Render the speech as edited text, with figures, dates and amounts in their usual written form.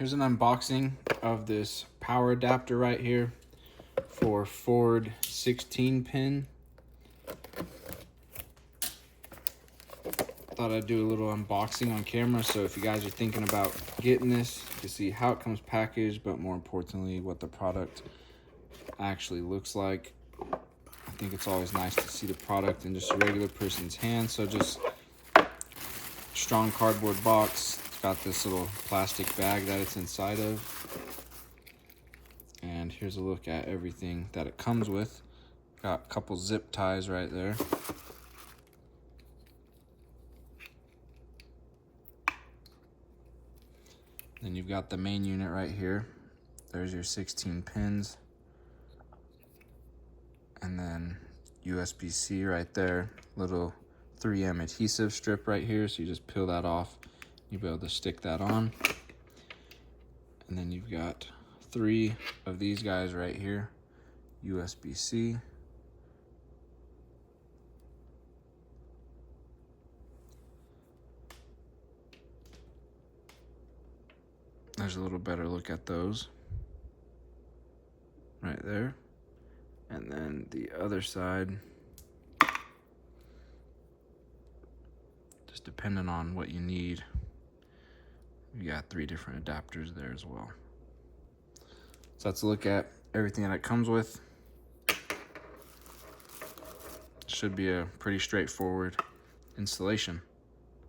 Here's an unboxing of this power adapter right here for Ford 16 pin. Thought I'd do a little unboxing on camera, so if you guys are thinking about getting this, you can see how it comes packaged, but more importantly, what the product actually looks like. I think it's always nice to see the product in just a regular person's hand. So just strong cardboard box. It's got this little plastic bag that it's inside of. And here's a look at everything that it comes with. Got a couple zip ties right there. Then you've got the main unit right here. There's your 16 pins. And then USB-C right there. Little 3M adhesive strip right here. So you just peel that off. You'll be able to stick that on. And then you've got 3 of these guys right here. USB-C. There's a little better look at those right there. And then the other side, just depending on what you need, you got 3 different adapters there as well. So let's look at everything that it comes with. Should be a pretty straightforward installation.